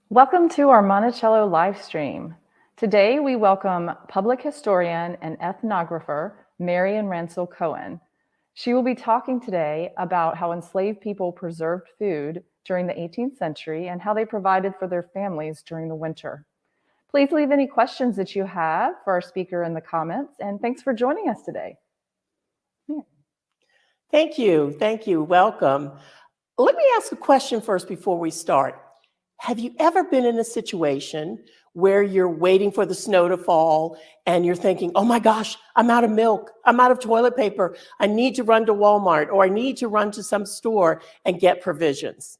Welcome to our Monticello live stream. Today we welcome public historian and ethnographer Marion Cohen. She will be talking today about how enslaved people preserved food during the 18th century and how they provided for their families during the winter. Please leave any questions that you have for our speaker in the comments, and thanks for joining us today. Yeah. Thank you, welcome. Let me ask a question first before we start. Have you ever been in a situation where you're waiting for the snow to fall and you're thinking, oh my gosh, I'm out of milk, I'm out of toilet paper, I need to run to Walmart or I need to run to some store and get provisions?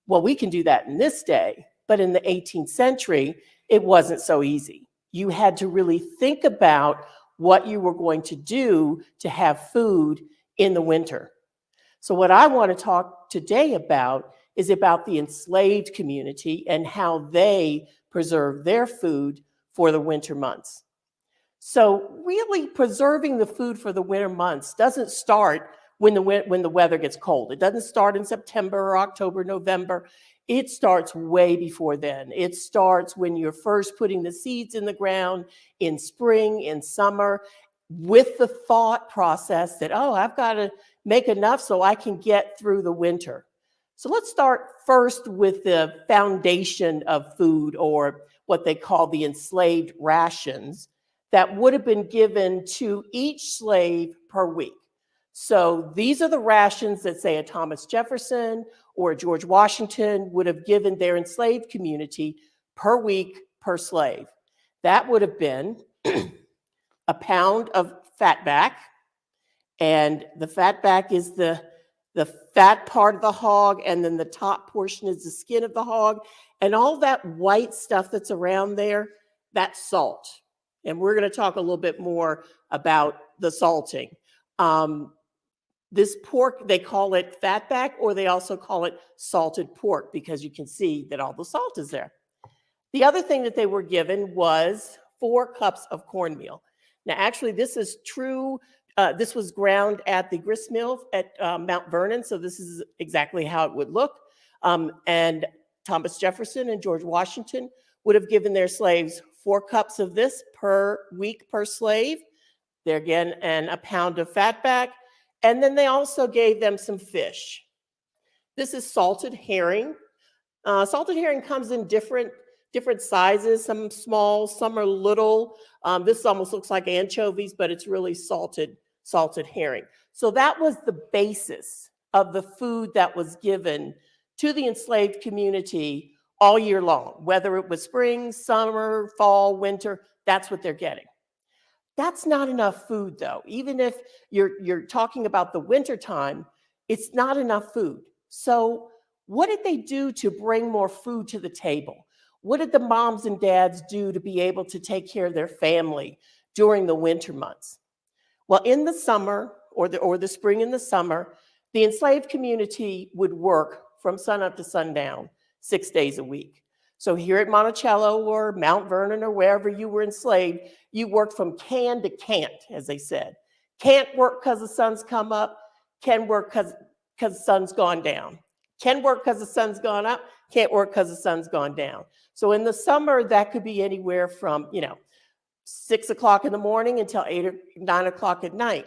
Well, we can do that in this day, but in the 18th century, it wasn't so easy. You had to really think about what you were going to do to have food in the winter. So what I want to talk today about is about the enslaved community and how they preserve their food for the winter months. So really preserving the food for the winter months doesn't start when the weather gets cold. It doesn't start in September or October, November. It starts way before then. It starts when you're first putting the seeds in the ground in spring, in summer, with the thought process that, oh, I've got to make enough so I can get through the winter. So let's start first with the foundation of food, or what they call the enslaved rations, that would have been given to each slave per week. So these are the rations that, say, a Thomas Jefferson or a George Washington would have given their enslaved community per week per slave. That would have been a pound of fatback, and the fatback is the fat part of the hog, and then the top portion is the skin of the hog, and all that white stuff that's around there, that's salt. And we're going to talk a little bit more about the salting. This pork, they call it fatback, or they also call it salted pork, because you can see that all the salt is there. The other thing that they were given was 4 cups of cornmeal. Now, actually, this is true. This was ground at the grist mill at Mount Vernon, so this is exactly how it would look. And Thomas Jefferson and George Washington would have given their slaves 4 cups of this per week per slave. There again, and a pound of fatback. And then they also gave them some fish. This is salted herring. Salted herring comes in different sizes, some small, some are little. This almost looks like anchovies, but it's really salted herring. So that was the basis of the food that was given to the enslaved community all year long, whether it was spring, summer, fall, winter, that's what they're getting. That's not enough food, though. Even if you're talking about the winter time, it's not enough food. So what did they do to bring more food to the table? What did the moms and dads do to be able to take care of their family during the winter months? Well, in the summer, or the spring and the summer, the enslaved community would work from sunup to sundown 6 days a week. So here at Monticello or Mount Vernon or wherever you were enslaved, you worked from can to can't, as they said. Can't work because the sun's come up, can work because the sun's gone down. Can work because the sun's gone up, can't work because the sun's gone down. So in the summer, that could be anywhere from, 6 o'clock in the morning until 8 or 9 o'clock at night.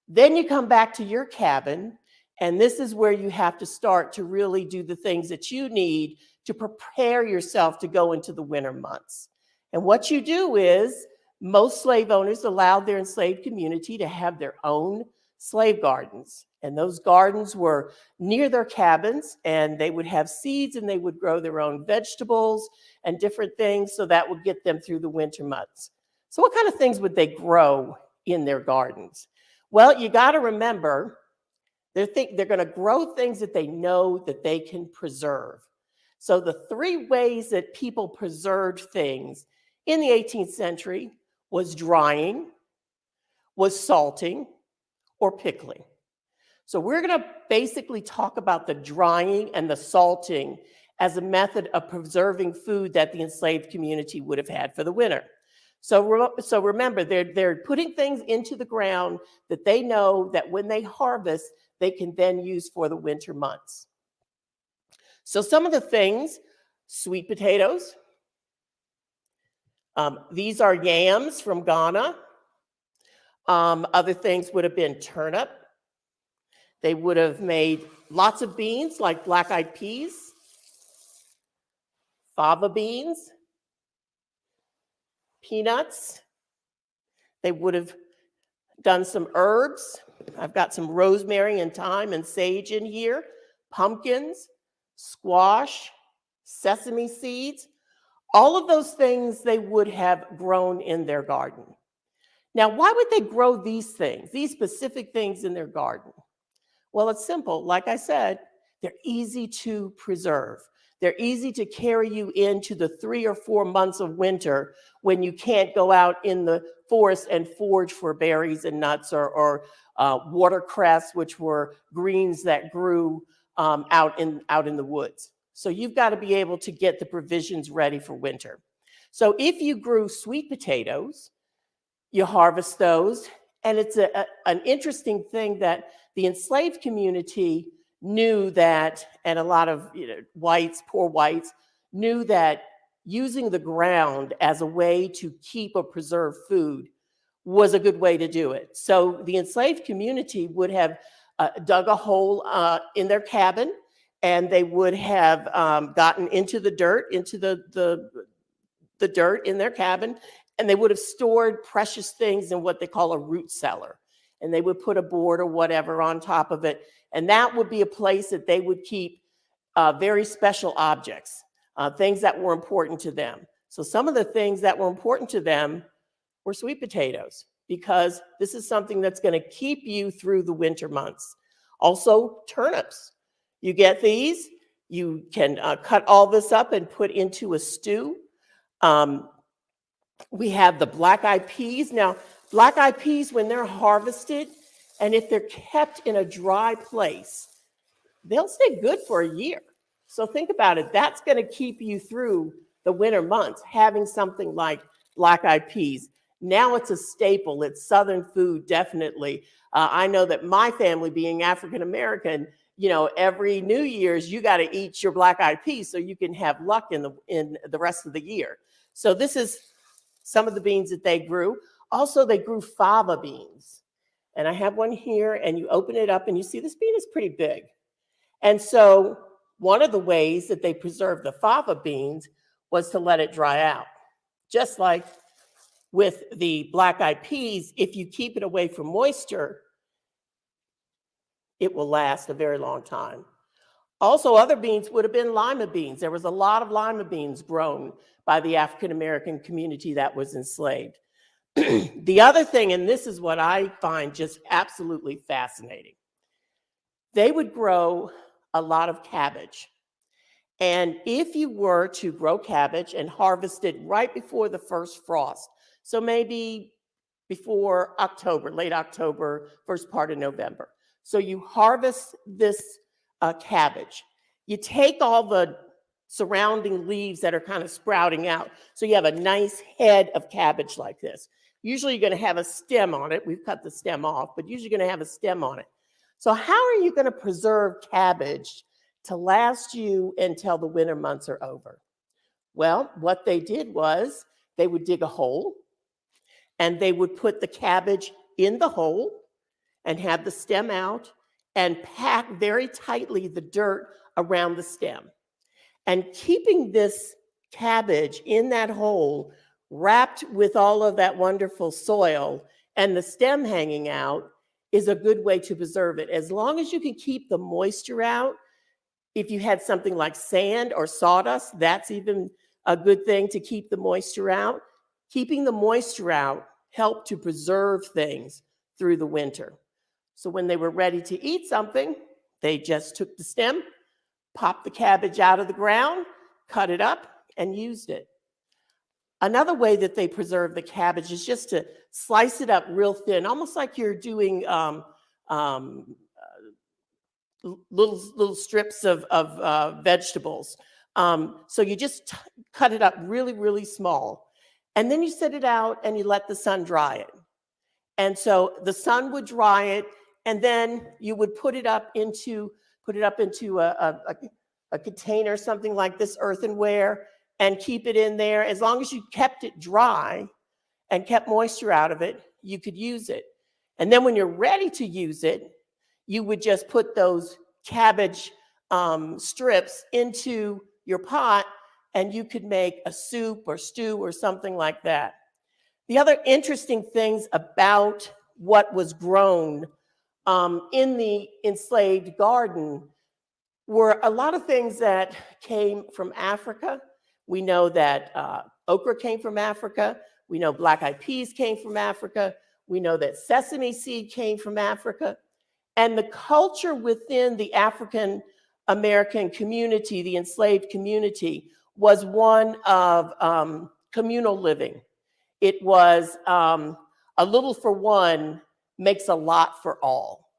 Then you come back to your cabin, and this is where you have to start to really do the things that you need to prepare yourself to go into the winter months. And what you do is, most slave owners allowed their enslaved community to have their own slave gardens. And those gardens were near their cabins, and they would have seeds, and they would grow their own vegetables and different things, so that would get them through the winter months. So what kind of things would they grow in their gardens? Well, you got to remember, they're going to grow things that they know that they can preserve. So the 3 ways that people preserved things in the 18th century was drying, was salting, or pickling. So we're going to basically talk about the drying and the salting as a method of preserving food that the enslaved community would have had for the winter. So remember, they're putting things into the ground that they know that when they harvest, they can then use for the winter months. So some of the things, sweet potatoes. These are yams from Ghana. Other things would have been turnip. They would have made lots of beans like black-eyed peas, fava beans, peanuts. They would have done some herbs. I've got some rosemary and thyme and sage in here, pumpkins, squash, sesame seeds. All of those things they would have grown in their garden. Now, why would they grow these things, these specific things in their garden? Well, it's simple. Like I said, they're easy to preserve. They're easy to carry you into the 3 or 4 months of winter when you can't go out in the forest and forage for berries and nuts or watercress, which were greens that grew out in the woods. So you've got to be able to get the provisions ready for winter. So if you grew sweet potatoes, you harvest those. And it's an interesting thing that the enslaved community knew that, and a lot of whites, poor whites, knew that using the ground as a way to keep or preserve food was a good way to do it. So the enslaved community would have dug a hole in their cabin, and they would have gotten into the dirt, into the dirt in their cabin, and they would have stored precious things in what they call a root cellar. And they would put a board or whatever on top of it. And that would be a place that they would keep very special objects, things that were important to them. So some of the things that were important to them were sweet potatoes, because this is something that's going to keep you through the winter months. Also, turnips. You get these, you can cut all this up and put into a stew. We have the black-eyed peas. Now, black-eyed peas, when they're harvested, and if they're kept in a dry place, they'll stay good for a year. So think about it. That's going to keep you through the winter months, having something like black-eyed peas. Now it's a staple. It's Southern food, definitely. I know that my family, being African-American, every New Year's, you got to eat your black-eyed peas so you can have luck in the rest of the year. So this is some of the beans that they grew. Also, they grew fava beans. And I have one here, and you open it up, and you see this bean is pretty big. And so one of the ways that they preserved the fava beans was to let it dry out. Just like with the black-eyed peas, if you keep it away from moisture, it will last a very long time. Also, other beans would have been lima beans. There was a lot of lima beans grown by the African-American community that was enslaved. The other thing, and this is what I find just absolutely fascinating, they would grow a lot of cabbage. And if you were to grow cabbage and harvest it right before the first frost, so maybe before October, late October, first part of November. So you harvest this cabbage. You take all the surrounding leaves that are kind of sprouting out. So you have a nice head of cabbage like this. Usually you're going to have a stem on it. We've cut the stem off, but usually you're going to have a stem on it. So how are you going to preserve cabbage to last you until the winter months are over? Well, what they did was they would dig a hole, and they would put the cabbage in the hole and have the stem out and pack very tightly the dirt around the stem. And keeping this cabbage in that hole, wrapped with all of that wonderful soil and the stem hanging out, is a good way to preserve it. As long as you can keep the moisture out, if you had something like sand or sawdust, that's even a good thing to keep the moisture out. Keeping the moisture out helped to preserve things through the winter. So when they were ready to eat something, they just took the stem, popped the cabbage out of the ground, cut it up, and used it. Another way that they preserve the cabbage is just to slice it up real thin, almost like you're doing little strips of vegetables. So you just cut it up really, really small. And then you set it out and you let the sun dry it. And so the sun would dry it, and then you would put it up into a a container, something like this, earthenware, and keep it in there. As long as you kept it dry and kept moisture out of it, you could use it. And then when you're ready to use it, you would just put those cabbage strips into your pot, and you could make a soup or stew or something like that. The other interesting things about what was grown in the enslaved garden were a lot of things that came from Africa. We know that okra came from Africa. We know black-eyed peas came from Africa. We know that sesame seed came from Africa. And the culture within the African American community, the enslaved community, was one of communal living. It was a little for one makes a lot for all.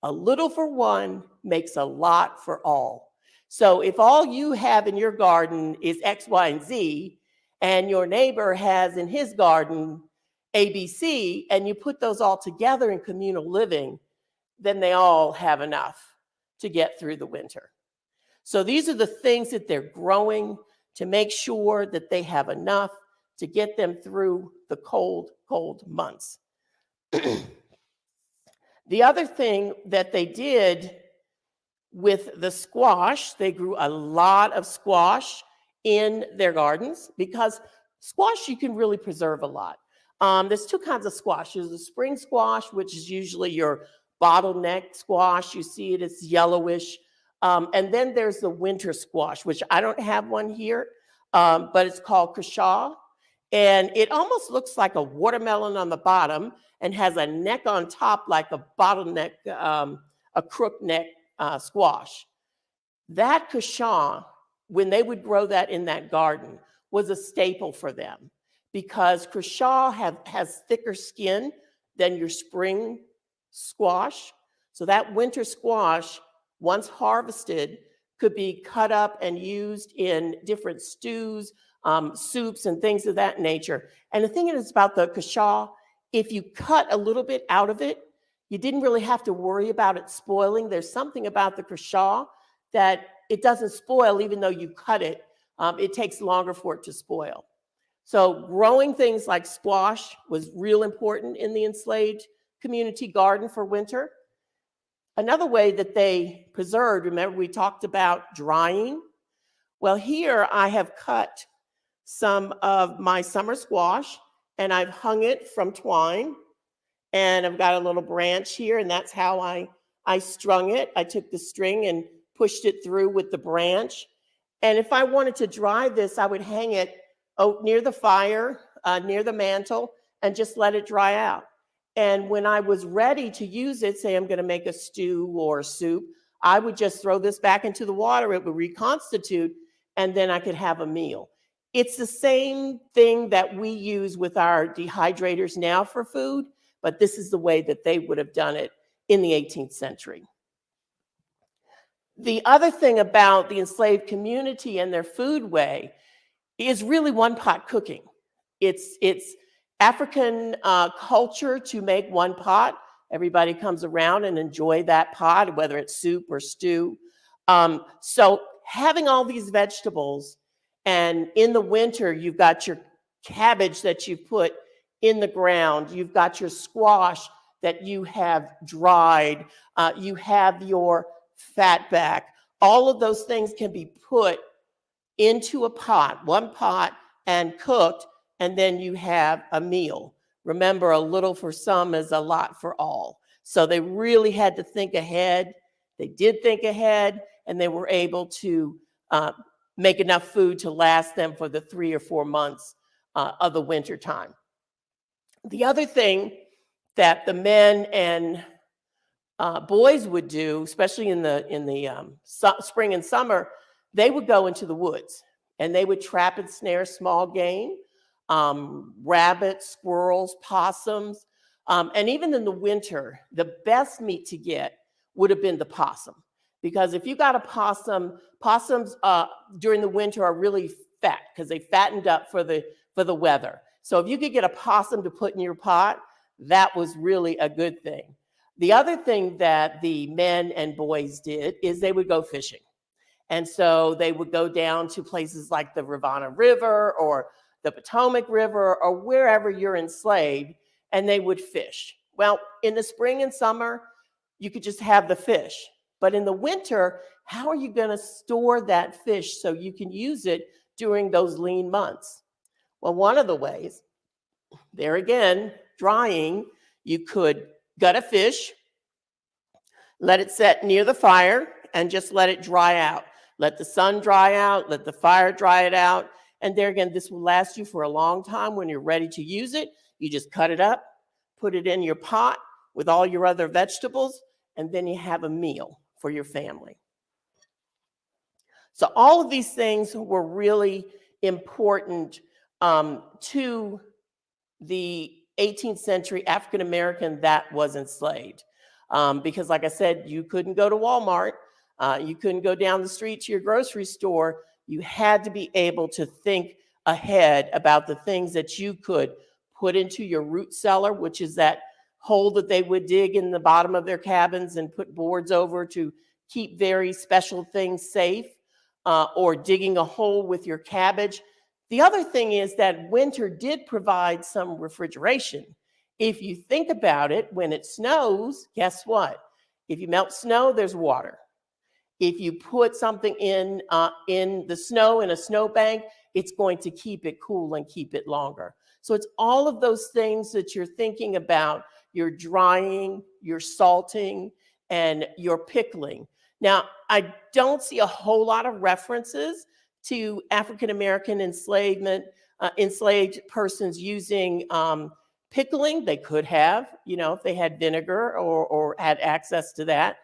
A little for one makes a lot for all. So if all you have in your garden is X, Y, and Z, and your neighbor has in his garden ABC, and you put those all together in communal living, then they all have enough to get through the winter. So these are the things that they're growing to make sure that they have enough to get them through the cold, cold months. The other thing that they did with the squash, they grew a lot of squash in their gardens, because squash you can really preserve a lot. There's two kinds of squash. There's the spring squash, which is usually your bottleneck squash. You see it, it's yellowish. And then there's the winter squash, which I don't have one here, but it's called cushaw. And it almost looks like a watermelon on the bottom and has a neck on top like a bottleneck, a crook neck squash. That cushaw, when they would grow that in that garden, was a staple for them, because cushaw has thicker skin than your spring squash. So that winter squash, once harvested, could be cut up and used in different stews, soups, and things of that nature. And the thing is about the cushaw, if you cut a little bit out of it, you didn't really have to worry about it spoiling. There's something about the cushaw that it doesn't spoil even though you cut it. It takes longer for it to spoil. So growing things like squash was real important in the enslaved community garden for winter. Another way that they preserved, remember we talked about drying? Well, here I have cut some of my summer squash and I've hung it from twine, and I've got a little branch here, and that's how I strung it. I took the string and pushed it through with the branch. And if I wanted to dry this, I would hang it near the fire, near the mantle, and just let it dry out. And when I was ready to use it, say I'm going to make a stew or soup, I would just throw this back into the water. It would reconstitute, and then I could have a meal. It's the same thing that we use with our dehydrators now for food, but this is the way that they would have done it in the 18th century. The other thing about the enslaved community and their foodway is really one-pot cooking. It's African culture to make one pot. Everybody comes around and enjoy that pot, whether it's soup or stew. So having all these vegetables, and in the winter, you've got your cabbage that you put in the ground. You've got your squash that you have dried. You have your fatback. All of those things can be put into a pot, one pot, and cooked, and then you have a meal. Remember, a little for some is a lot for all. So they really had to think ahead. They did think ahead, and they were able to make enough food to last them for the 3 or 4 months of the winter time. The other thing that the men and boys would do, especially in the spring and summer, they would go into the woods and they would trap and snare small game, rabbits, squirrels, possums, and even in the winter, the best meat to get would have been the possum. Because if you got a possum, possums during the winter are really fat because they fattened up for the weather. So if you could get a possum to put in your pot, that was really a good thing. The other thing that the men and boys did is they would go fishing. And so they would go down to places like the Rivanna River or the Potomac River or wherever you're enslaved, and they would fish. Well, in the spring and summer, you could just have the fish. But in the winter, how are you going to store that fish so you can use it during those lean months? Well, one of the ways, there again, drying, you could gut a fish, let it set near the fire, and just let it dry out. Let the sun dry out, let the fire dry it out. And there again, this will last you for a long time. When you're ready to use it, you just cut it up, put it in your pot with all your other vegetables, and then you have a meal for your family. So all of these things were really important to the 18th century African American that was enslaved. Because like I said, you couldn't go to Walmart, you couldn't go down the street to your grocery store. You had to be able to think ahead about the things that you could put into your root cellar, which is that hole that they would dig in the bottom of their cabins and put boards over to keep very special things safe, or digging a hole with your cabbage. The other thing is that winter did provide some refrigeration. If you think about it, when it snows, guess what? If you melt snow, there's water. If you put something in the snow, in a snowbank, it's going to keep it cool and keep it longer. So it's all of those things that you're thinking about, your drying, your salting, and your pickling. Now, I don't see a whole lot of references to African-American enslavement, enslaved persons using pickling. They could have, if they had vinegar or had access to that.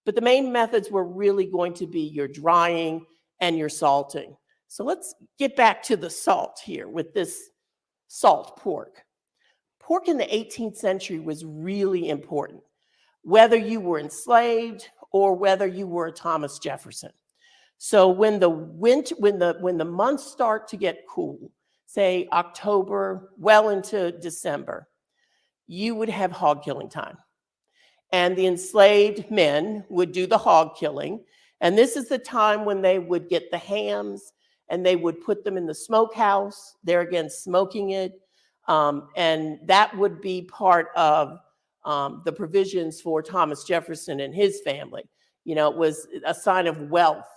But the main methods were really going to be your drying and your salting. So let's get back to the salt here with this salt pork. Pork in the 18th century was really important, whether you were enslaved or whether you were a Thomas Jefferson. So when the months start to get cool, say October, well into December, you would have hog killing time. And the enslaved men would do the hog killing. And this is the time when they would get the hams and they would put them in the smokehouse, there again, smoking it. And that would be part of the provisions for Thomas Jefferson and his family. It was a sign of wealth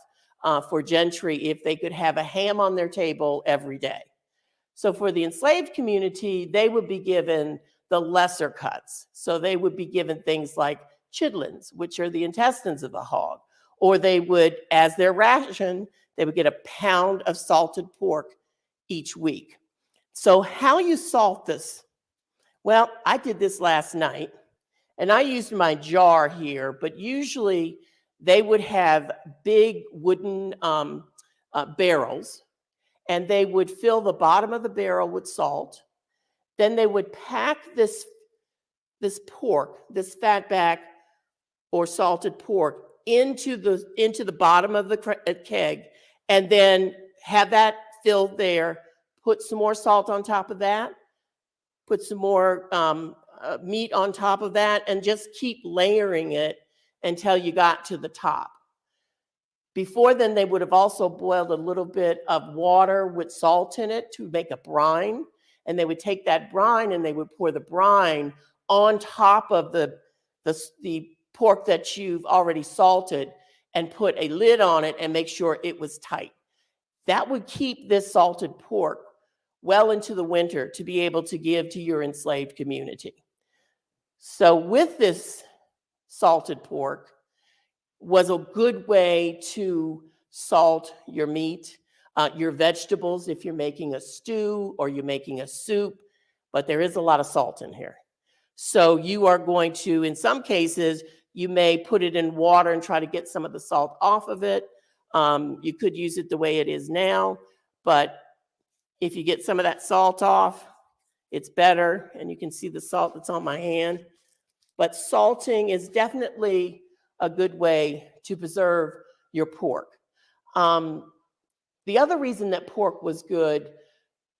for gentry if they could have a ham on their table every day. So for the enslaved community, they would be given the lesser cuts. So they would be given things like chitlins, which are the intestines of the hog, or they would, as their ration, they would get a pound of salted pork each week. So how you salt this? Well, I did this last night, and I used my jar here, but usually they would have big wooden barrels, and they would fill the bottom of the barrel with salt. Then they would pack this pork, this fatback or salted pork, into the bottom of the keg, and then have that filled there. Put some more salt on top of that. Put some more meat on top of that, and just keep layering it until you got to the top. Before then, they would have also boiled a little bit of water with salt in it to make a brine. And they would take that brine and they would pour the brine on top of the pork that you've already salted and put a lid on it and make sure it was tight. That would keep this salted pork well into the winter to be able to give to your enslaved community. So with this salted pork was a good way to salt your meat, your vegetables if you're making a stew or you're making a soup, but there is a lot of salt in here. So you are going to, in some cases, you may put it in water and try to get some of the salt off of it. You could use it the way it is now, but if you get some of that salt off, it's better. And you can see the salt that's on my hand. But salting is definitely a good way to preserve your pork. The other reason that pork was good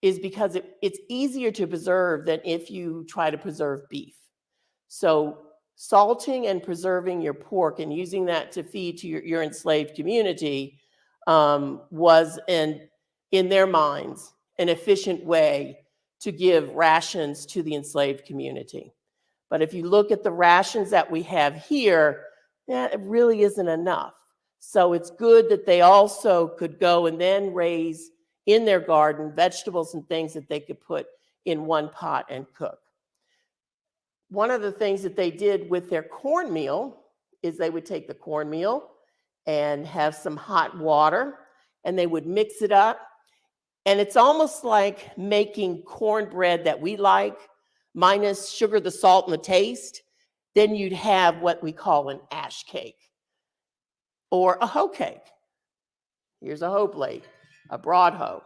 is because it's easier to preserve than if you try to preserve beef. So salting and preserving your pork and using that to feed to your enslaved community was in their minds an efficient way to give rations to the enslaved community. But if you look at the rations that we have here, it really isn't enough. So it's good that they also could go and then raise in their garden vegetables and things that they could put in one pot and cook. One of the things that they did with their cornmeal is they would take the cornmeal and have some hot water, and they would mix it up. And it's almost like making cornbread that we like, minus sugar, the salt, and the taste. Then you'd have what we call an ash cake or a hoe cake. Here's a hoe blade, a broad hoe.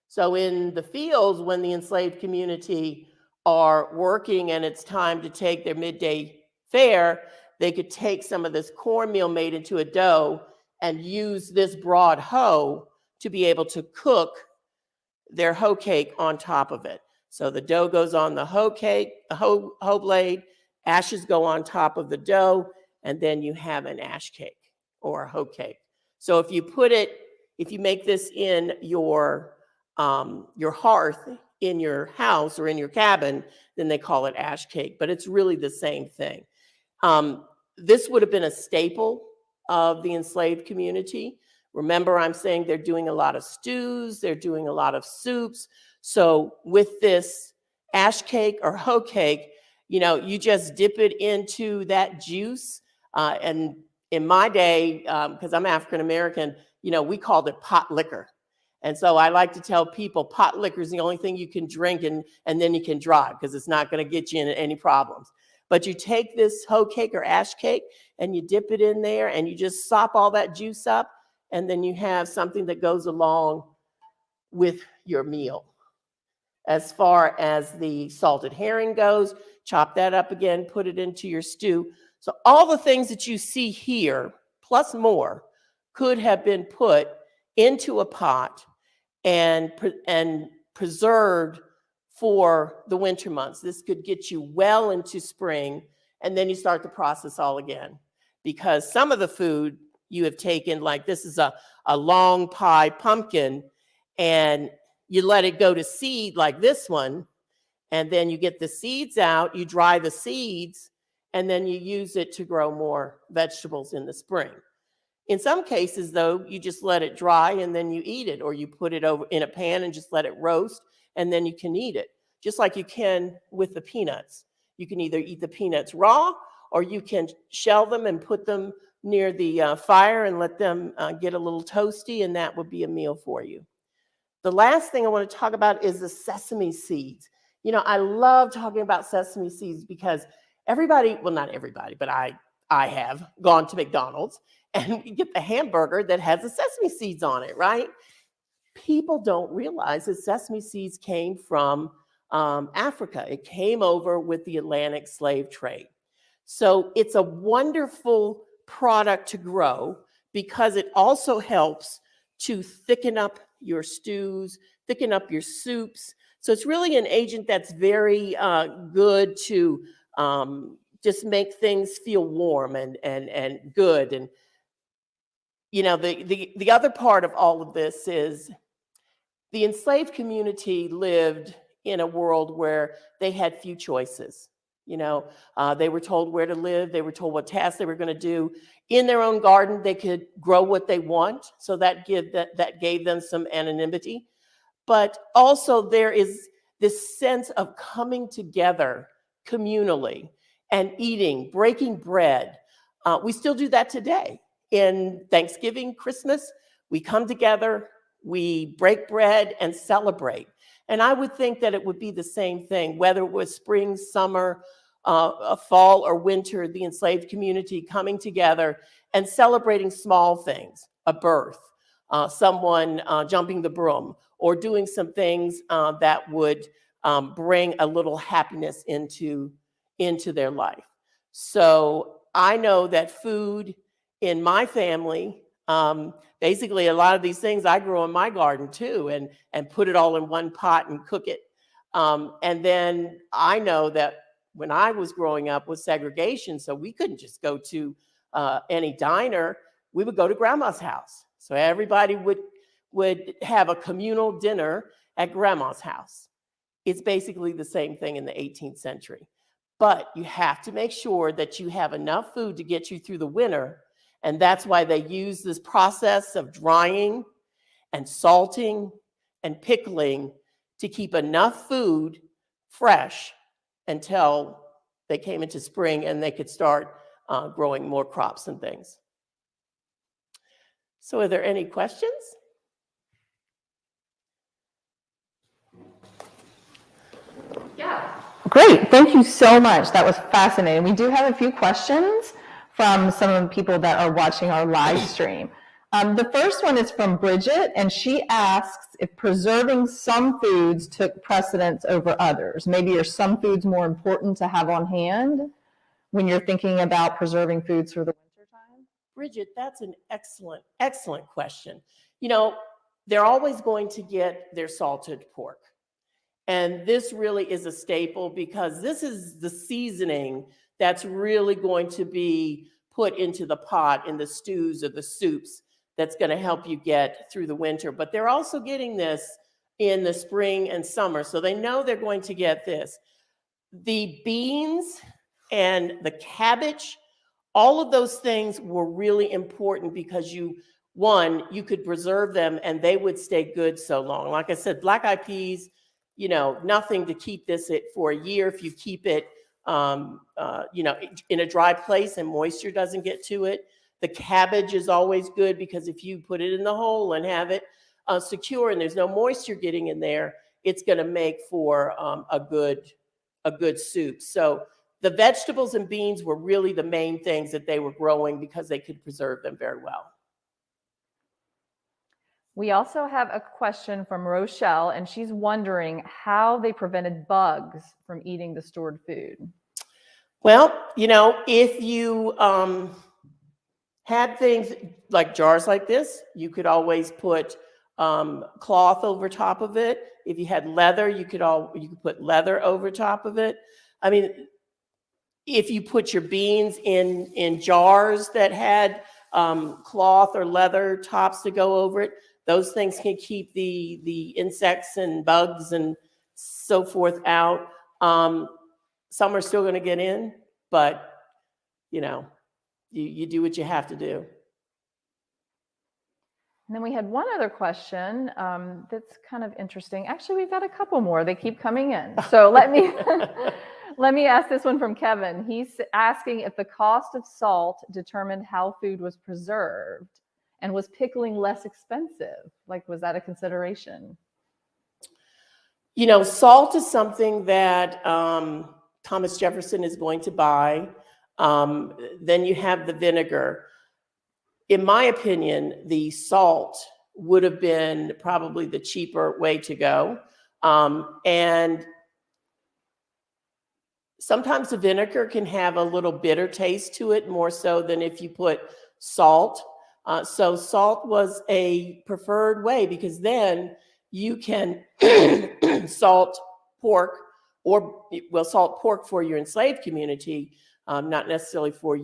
So in the fields, when the enslaved community are working and it's time to take their midday fare, they could take some of this cornmeal made into a dough and use this broad hoe to be able to cook their hoe cake on top of it. So the dough goes on the hoe cake, the hoe blade, ashes go on top of the dough, and then you have an ash cake or a hoe cake. So if you make this in your hearth in your house or in your cabin, then they call it ash cake, but it's really the same thing. This would have been a staple of the enslaved community. Remember, I'm saying they're doing a lot of stews, they're doing a lot of soups. So with this ash cake or hoe cake, you just dip it into that juice. And in my day, because I'm African American, we called it pot liquor. And so I like to tell people pot liquor is the only thing you can drink and then you can drive because it's not going to get you in any problems. But you take this hoe cake or ash cake and you dip it in there and you just sop all that juice up, and then you have something that goes along with your meal. As far as the salted herring goes, chop that up again, put it into your stew. So all the things that you see here, plus more, could have been put into a pot and preserved for the winter months. This could get you well into spring, and then you start the process all again. Because some of the food you have taken, like this is a long pie pumpkin, and you let it go to seed like this one, and then you get the seeds out, you dry the seeds, and then you use it to grow more vegetables in the spring. In some cases, though, you just let it dry and then you eat it, or you put it over in a pan and just let it roast, and then you can eat it, just like you can with the peanuts. You can either eat the peanuts raw, or you can shell them and put them near the fire and let them get a little toasty, and that would be a meal for you. The last thing I want to talk about is the sesame seeds. I love talking about sesame seeds because everybody, well, not everybody, but I have gone to McDonald's and you get the hamburger that has the sesame seeds on it, right? People don't realize that sesame seeds came from Africa. It came over with the Atlantic slave trade. So it's a wonderful product to grow because it also helps to thicken up your stews, thicken up your soups. So it's really an agent that's very good to just make things feel warm and good. And the other part of all of this is the enslaved community lived in a world where they had few choices. They were told where to live. They were told what tasks they were going to do. In their own garden, they could grow what they want. So that gave them some anonymity. But also there is this sense of coming together communally and eating, breaking bread. We still do that today. In Thanksgiving, Christmas, we come together, we break bread and celebrate. And I would think that it would be the same thing, whether it was spring, summer, fall, or winter, the enslaved community coming together and celebrating small things, a birth, someone jumping the broom, or doing some things that would bring a little happiness into their life. So I know that food in my family, basically a lot of these things I grow in my garden too, and put it all in one pot and cook it. And then I know that when I was growing up with segregation, so we couldn't just go to any diner, we would go to grandma's house. So everybody would have a communal dinner at grandma's house. It's basically the same thing in the 18th century. But you have to make sure that you have enough food to get you through the winter. And that's why they use this process of drying and salting and pickling to keep enough food fresh until they came into spring and they could start growing more crops and things. So are there any questions? Yeah. Great. Thank you so much. That was fascinating. We do have a few questions from some of the people that are watching our live stream. The first one is from Bridget, and she asks if preserving some foods took precedence over others. Maybe are some foods more important to have on hand when you're thinking about preserving foods for the winter time? Bridget, that's an excellent, excellent question. You know, they're always going to get their salted pork. And this really is a staple because this is the seasoning that's really going to be put into the pot in the stews or the soups that's going to help you get through the winter. But they're also getting this in the spring and summer. So they know they're going to get this. The beans and the cabbage, all of those things were really important because you could preserve them and they would stay good so long. Like I said, black-eyed peas, you know, nothing to keep this for a year if you keep it, you know, in a dry place and moisture doesn't get to it. The cabbage is always good because if you put it in the hole and have it secure and there's no moisture getting in there, it's going to make for a good soup. So the vegetables and beans were really the main things that they were growing because they could preserve them very well. We also have a question from Rochelle, and she's wondering how they prevented bugs from eating the stored food. Well, you know, if you had things like jars like this, you could always put cloth over top of it. If you had leather, you could put leather over top of it. I mean, if you put your beans in jars that had cloth or leather tops to go over it, those things can keep the insects and bugs and so forth out. Some are still going to get in, but you know, you do what you have to do. And then we had one other question that's kind of interesting. Actually, we've got a couple more. They keep coming in. So let me let me ask this one from Kevin. He's asking if the cost of salt determined how food was preserved, and was pickling less expensive? Like, was that a consideration? You know, salt is something that Thomas Jefferson is going to buy. Then you have the vinegar. In my opinion, the salt would have been probably the cheaper way to go. And sometimes the vinegar can have a little bitter taste to it, more so than if you put salt. So salt was a preferred way because then you can salt pork salt pork for your enslaved community, not necessarily for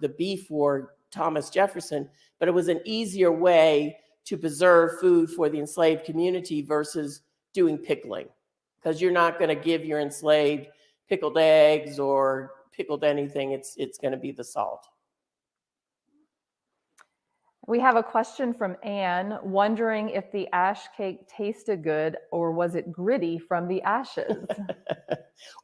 the beef for Thomas Jefferson, but it was an easier way to preserve food for the enslaved community versus doing pickling, because you're not going to give your enslaved pickled eggs or pickled anything. It's going to be the salt. We have a question from Anne, wondering if the ash cake tasted good or was it gritty from the ashes?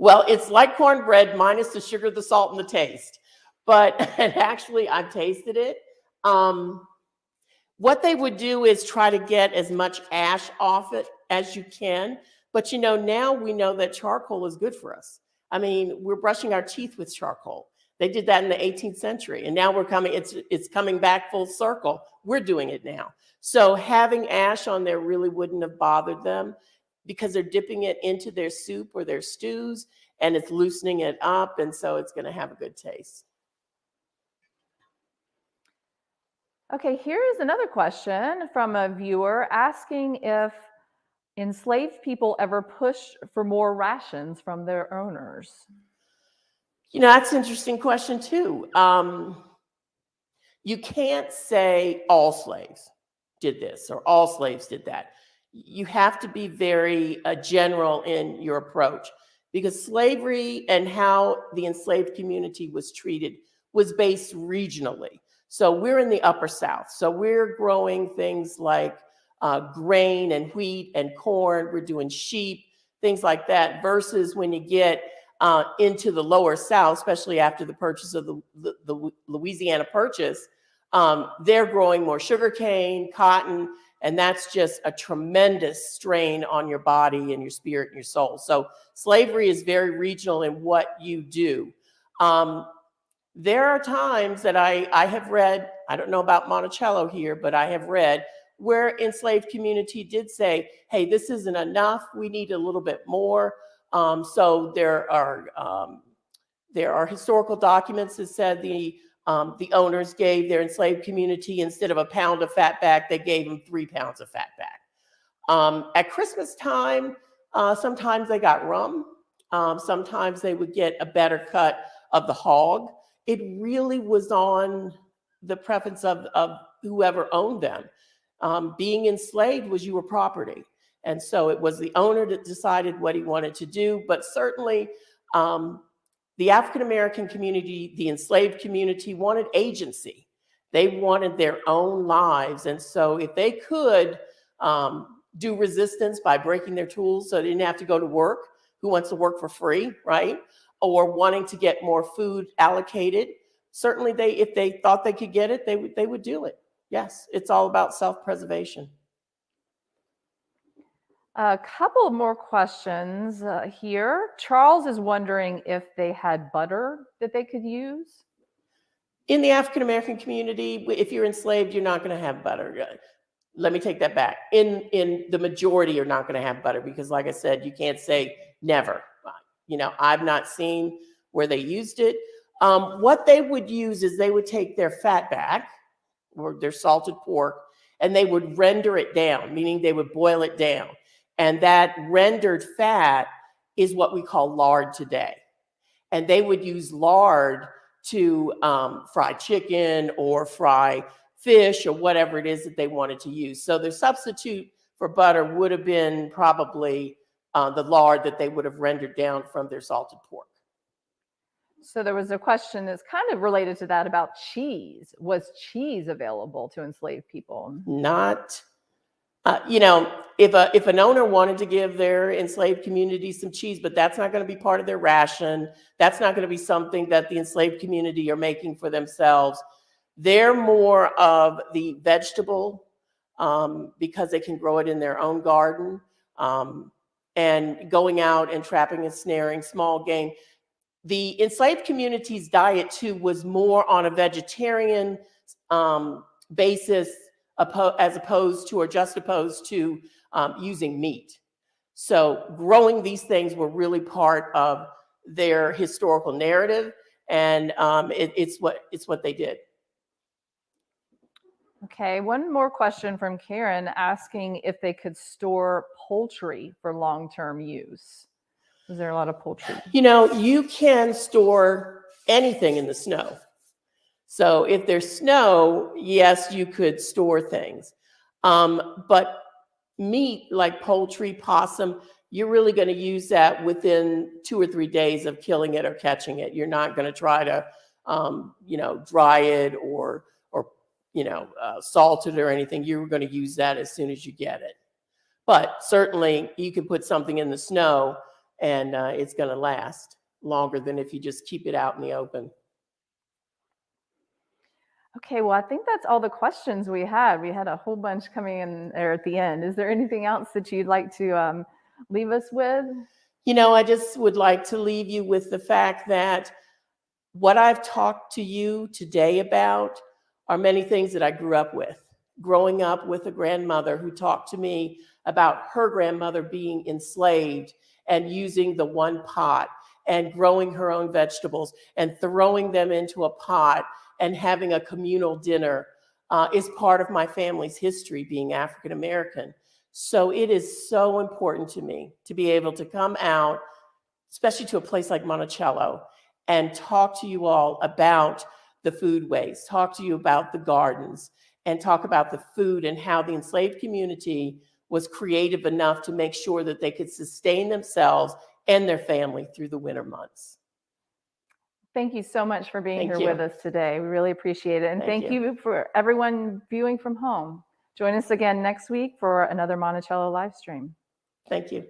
Well, it's like cornbread minus the sugar, the salt, and the taste. But and actually, I've tasted it. What they would do is try to get as much ash off it as you can. But you know, now we know that charcoal is good for us. I mean, we're brushing our teeth with charcoal. They did that in the 18th century, and now it's coming back full circle. We're doing it now. So having ash on there really wouldn't have bothered them because they're dipping it into their soup or their stews, and it's loosening it up, and so it's going to have a good taste. Okay, here is another question from a viewer asking if enslaved people ever pushed for more rations from their owners. You know, that's an interesting question too. You can't say all slaves. did this, or all slaves did that. You have to be very general in your approach, because slavery and how the enslaved community was treated was based regionally. So we're in the upper South. So we're growing things like grain and wheat and corn. We're doing sheep, things like that, versus when you get into the lower South, especially after the purchase of the Louisiana Purchase, they're growing more sugarcane, cotton, and that's just a tremendous strain on your body and your spirit and your soul. So slavery is very regional in what you do. There are times that I have read, I don't know about Monticello here, but I have read where enslaved community did say, hey, this isn't enough, we need a little bit more. So there are historical documents that said the owners gave their enslaved community, instead of a pound of fatback, they gave them 3 pounds of fatback. At Christmas time, sometimes they got rum. Sometimes they would get a better cut of the hog. It really was on the preference of whoever owned them. Being enslaved was your property. And so it was the owner that decided what he wanted to do. But certainly the African-American community, the enslaved community, wanted agency. They wanted their own lives. And so if they could do resistance by breaking their tools so they didn't have to go to work, who wants to work for free, right? Or wanting to get more food allocated, certainly if they thought they could get it, they would do it. Yes, it's all about self-preservation. A couple more questions here. Charles is wondering if they had butter that they could use. In the African-American community, if you're enslaved, you're not going to have butter. Let me take that back. In the majority, you're not going to have butter because, like I said, you can't say never. You know, I've not seen where they used it. What they would use is they would take their fatback or their salted pork and they would render it down, meaning they would boil it down. And that rendered fat is what we call lard today. And they would use lard to fry chicken or fry fish or whatever it is that they wanted to use. So their substitute for butter would have been probably the lard that they would have rendered down from their salted pork. So there was a question that's kind of related to that about cheese. Was cheese available to enslaved people? Not. You know, if an owner wanted to give their enslaved community some cheese, but that's not going to be part of their ration, that's not going to be something that the enslaved community are making for themselves. They're more of the vegetable because they can grow it in their own garden and going out and trapping and snaring small game. The enslaved community's diet too was more on a vegetarian basis as opposed to, or just opposed to using meat. So growing these things were really part of their historical narrative, and it's what they did. Okay, one more question from Karen asking if they could store poultry for long-term use. Is there a lot of poultry? You know, you can store anything in the snow. So if there's snow, yes, you could store things. But meat like poultry, possum, you're really going to use that within 2 or 3 days of killing it or catching it. You're not going to try to, dry it or salt it or anything. You're going to use that as soon as you get it. But certainly you can put something in the snow and it's going to last longer than if you just keep it out in the open. Okay, well, I think that's all the questions we had. We had a whole bunch coming in there at the end. Is there anything else that you'd like to leave us with? You know, I just would like to leave you with the fact that what I've talked to you today about are many things that I grew up with. Growing up with a grandmother who talked to me about her grandmother being enslaved and using the one pot and growing her own vegetables and throwing them into a pot and having a communal dinner is part of my family's history, being African American. So it is so important to me to be able to come out, especially to a place like Monticello, and talk to you all about the foodways, talk to you about the gardens, and talk about the food and how the enslaved community was creative enough to make sure that they could sustain themselves and their family through the winter months. Thank you so much for being Thank here you. with us today. We really appreciate it. And Thank thank you. you for everyone viewing from home. Join us again next week for another Monticello live stream. Thank you.